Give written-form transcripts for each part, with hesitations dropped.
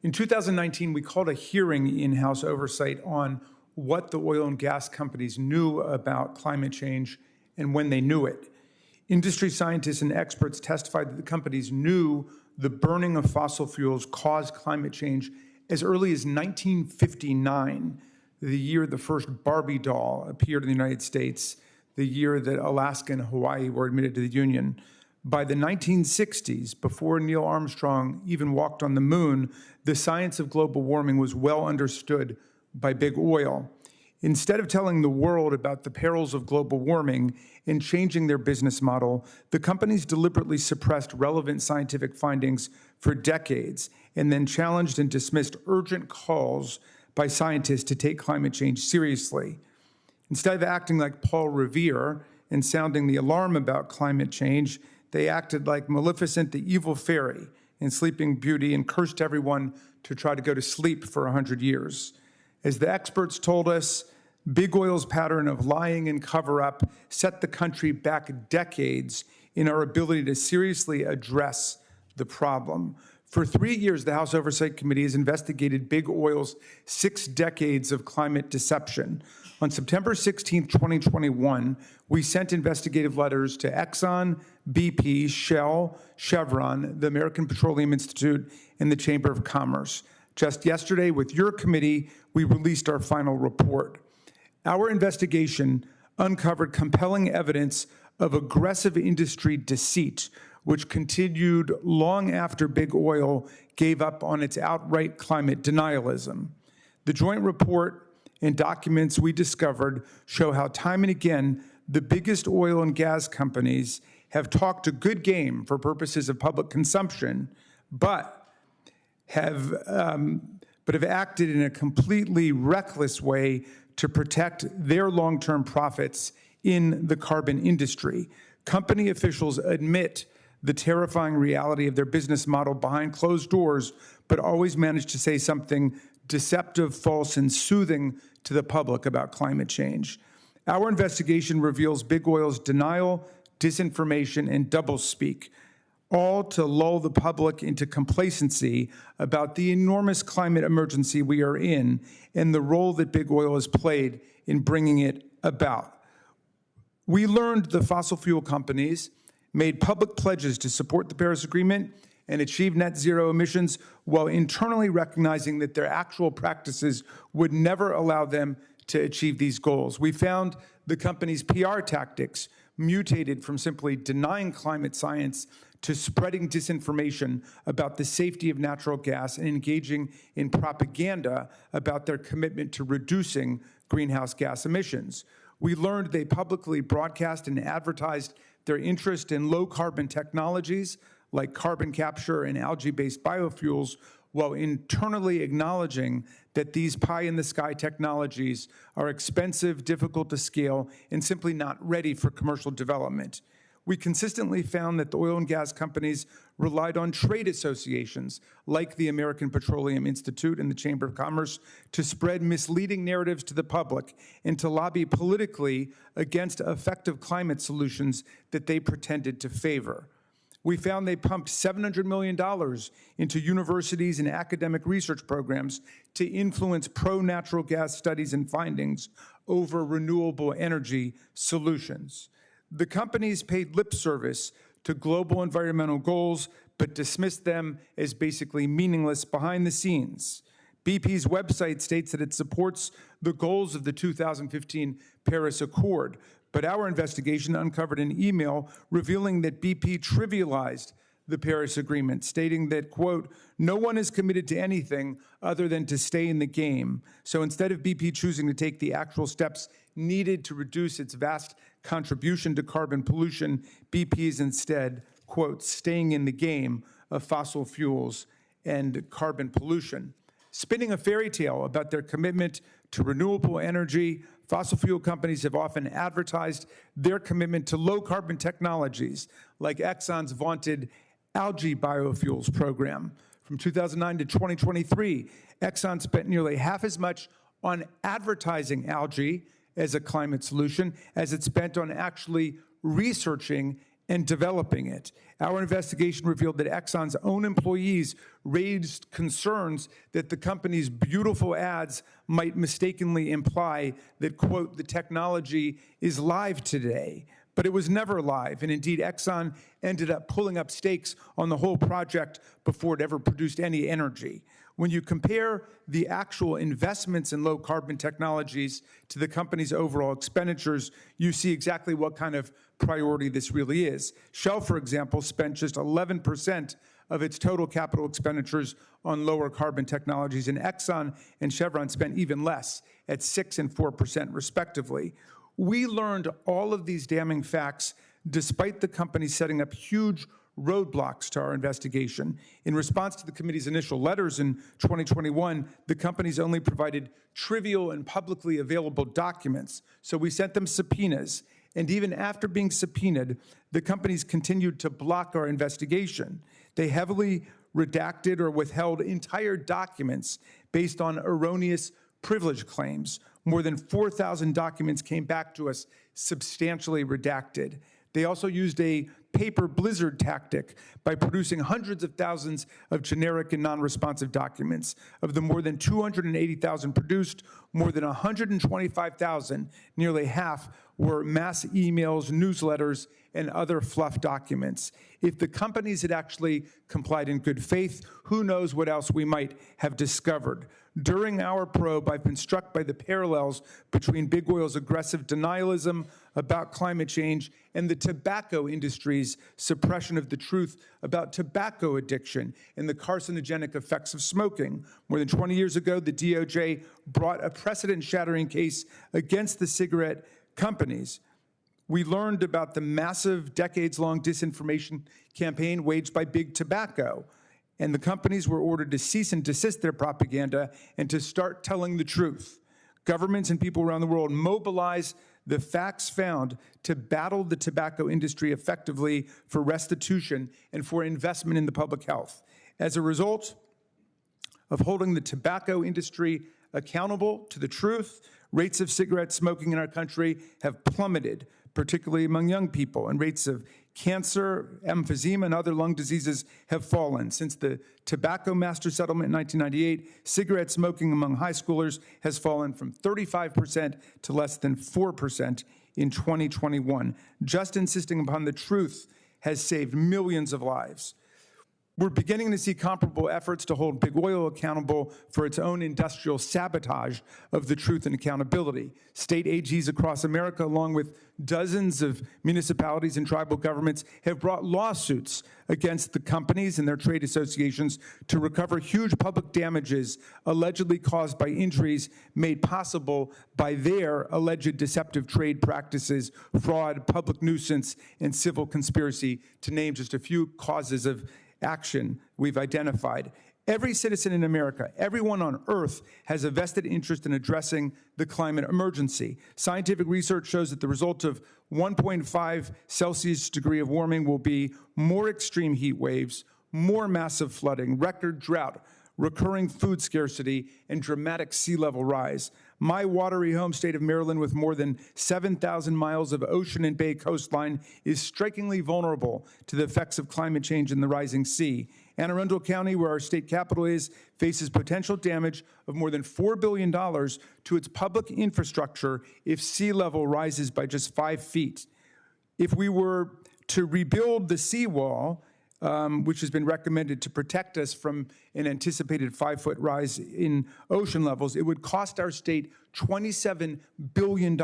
In 2019, we called a hearing in House Oversight on what the oil and gas companies knew about climate change and when they knew it. Industry scientists and experts testified that the companies knew the burning of fossil fuels caused climate change as early as 1959, the year the first Barbie doll appeared in the United States, the year that Alaska and Hawaii were admitted to the Union. By the 1960s, before Neil Armstrong even walked on the moon, the science of global warming was well understood by big oil. Instead of telling the world about the perils of global warming and changing their business model, the companies deliberately suppressed relevant scientific findings for decades and then challenged and dismissed urgent calls by scientists to take climate change seriously. Instead of acting like Paul Revere and sounding the alarm about climate change, they acted like Maleficent, the evil fairy in Sleeping Beauty, and cursed everyone to try to go to sleep for 100 years. As the experts told us, big oil's pattern of lying and cover-up set the country back decades in our ability to seriously address the problem. For 3 years, the House Oversight Committee has investigated big oil's 6 decades of climate deception. On September 16, 2021, we sent investigative letters to Exxon, BP, Shell, Chevron, the American Petroleum Institute, and the Chamber of Commerce. Just yesterday, with your committee, we released our final report. Our investigation uncovered compelling evidence of aggressive industry deceit, which continued long after big oil gave up on its outright climate denialism. The joint report and documents we discovered show how time and again the biggest oil and gas companies have talked a good game for purposes of public consumption, but have acted in a completely reckless way to protect their long-term profits in the carbon industry. Company officials admit the terrifying reality of their business model behind closed doors, but always manage to say something deceptive, false, and soothing to the public about climate change. Our investigation reveals big oil's denial, disinformation, and doublespeak, all to lull the public into complacency about the enormous climate emergency we are in and the role that big oil has played in bringing it about. We learned the fossil fuel companies made public pledges to support the Paris Agreement and achieve net zero emissions while internally recognizing that their actual practices would never allow them to achieve these goals. We found the company's PR tactics mutated from simply denying climate science to spreading disinformation about the safety of natural gas and engaging in propaganda about their commitment to reducing greenhouse gas emissions. We learned they publicly broadcast and advertised their interest in low-carbon technologies like carbon capture and algae-based biofuels, while internally acknowledging that these pie-in-the-sky technologies are expensive, difficult to scale, and simply not ready for commercial development. We consistently found that the oil and gas companies relied on trade associations like the American Petroleum Institute and the Chamber of Commerce to spread misleading narratives to the public and to lobby politically against effective climate solutions that they pretended to favor. We found they pumped $700 million into universities and academic research programs to influence pro-natural gas studies and findings over renewable energy solutions. The companies paid lip service to global environmental goals, but dismissed them as basically meaningless behind the scenes. BP's website states that it supports the goals of the 2015 Paris Accord, but our investigation uncovered an email revealing that BP trivialized the Paris Agreement, stating that, quote, "No one is committed to anything other than to stay in the game. So instead of BP choosing to take the actual steps needed to reduce its vast contribution to carbon pollution, BP is instead, quote, staying in the game of fossil fuels and carbon pollution." Spinning a fairy tale about their commitment to renewable energy, fossil fuel companies have often advertised their commitment to low-carbon technologies, like Exxon's vaunted algae biofuels program. From 2009 to 2023, Exxon spent nearly half as much on advertising algae as a climate solution as it spent on actually researching and developing it. Our investigation revealed that Exxon's own employees raised concerns that the company's beautiful ads might mistakenly imply that, quote, the technology is live today. But it was never live, and indeed Exxon ended up pulling up stakes on the whole project before it ever produced any energy. When you compare the actual investments in low-carbon technologies to the company's overall expenditures, you see exactly what kind of priority this really is. Shell, for example, spent just 11% of its total capital expenditures on lower carbon technologies, and Exxon and Chevron spent even less, at 6% and 4% respectively. We learned all of these damning facts despite the company setting up huge roadblocks to our investigation. In response to the committee's initial letters in 2021, the companies only provided trivial and publicly available documents, so we sent them subpoenas. And even after being subpoenaed, the companies continued to block our investigation. They heavily redacted or withheld entire documents based on erroneous privilege claims. More than 4,000 documents came back to us substantially redacted. They also used a paper blizzard tactic by producing hundreds of thousands of generic and non-responsive documents. Of the more than 280,000 produced, more than 125,000, nearly half, were mass emails, newsletters, and other fluff documents. If the companies had actually complied in good faith, who knows what else we might have discovered. During our probe, I've been struck by the parallels between big oil's aggressive denialism about climate change and the tobacco industry's suppression of the truth about tobacco addiction and the carcinogenic effects of smoking. More than 20 years ago, the DOJ brought a precedent-shattering case against the cigarette companies. We learned about the massive, decades-long disinformation campaign waged by Big Tobacco, and the companies were ordered to cease and desist their propaganda and to start telling the truth. Governments and people around the world mobilize the facts found to battle the tobacco industry effectively for restitution and for investment in the public health. As a result of holding the tobacco industry accountable to the truth, rates of cigarette smoking in our country have plummeted, particularly among young people, and rates of cancer, emphysema, and other lung diseases have fallen. Since the Tobacco Master Settlement in 1998, cigarette smoking among high schoolers has fallen from 35% to less than 4% in 2021. Just insisting upon the truth has saved millions of lives. We're beginning to see comparable efforts to hold big oil accountable for its own industrial sabotage of the truth and accountability. State AGs across America, along with dozens of municipalities and tribal governments, have brought lawsuits against the companies and their trade associations to recover huge public damages allegedly caused by injuries made possible by their alleged deceptive trade practices, fraud, public nuisance, and civil conspiracy, to name just a few causes of action we've identified. Every citizen in America, everyone on Earth, has a vested interest in addressing the climate emergency. Scientific research shows that the result of 1.5 Celsius degree of warming will be more extreme heat waves, more massive flooding, record drought, recurring food scarcity, and dramatic sea level rise. My watery home state of Maryland, with more than 7,000 miles of ocean and bay coastline, is strikingly vulnerable to the effects of climate change and the rising sea. Anne Arundel County, where our state capital is, faces potential damage of more than $4 billion to its public infrastructure if sea level rises by just 5 feet. If we were to rebuild the seawall, which has been recommended to protect us from an anticipated 5-foot rise in ocean levels, it would cost our state $27 billion.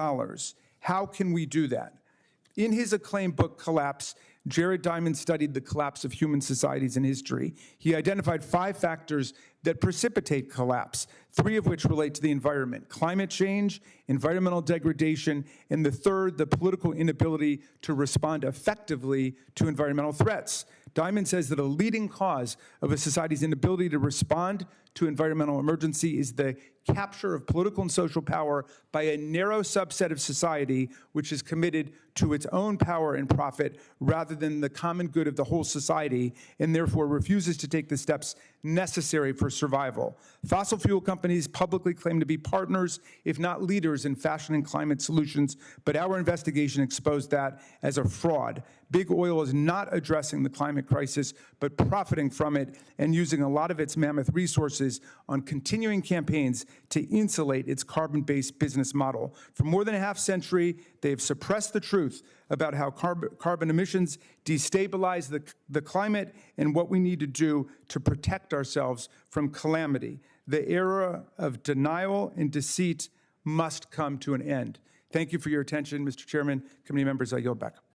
How can we do that? In his acclaimed book, Collapse, Jared Diamond studied the collapse of human societies in history. He identified 5 factors that precipitate collapse, 3 of which relate to the environment: climate change, environmental degradation, and the third, the political inability to respond effectively to environmental threats. Diamond says that a leading cause of a society's inability to respond to environmental emergency is the capture of political and social power by a narrow subset of society which is committed to its own power and profit rather than the common good of the whole society, and therefore refuses to take the steps necessary for survival. Fossil fuel companies publicly claim to be partners, if not leaders, in fashioning climate solutions, but our investigation exposed that as a fraud. Big oil is not addressing the climate crisis, but profiting from it and using a lot of its mammoth resources on continuing campaigns to insulate its carbon-based business model. For more than a half century, they have suppressed the truth about how carbon emissions destabilize the climate and what we need to do to protect ourselves from calamity. The era of denial and deceit must come to an end. Thank you for your attention, Mr. Chairman. Committee members, I yield back.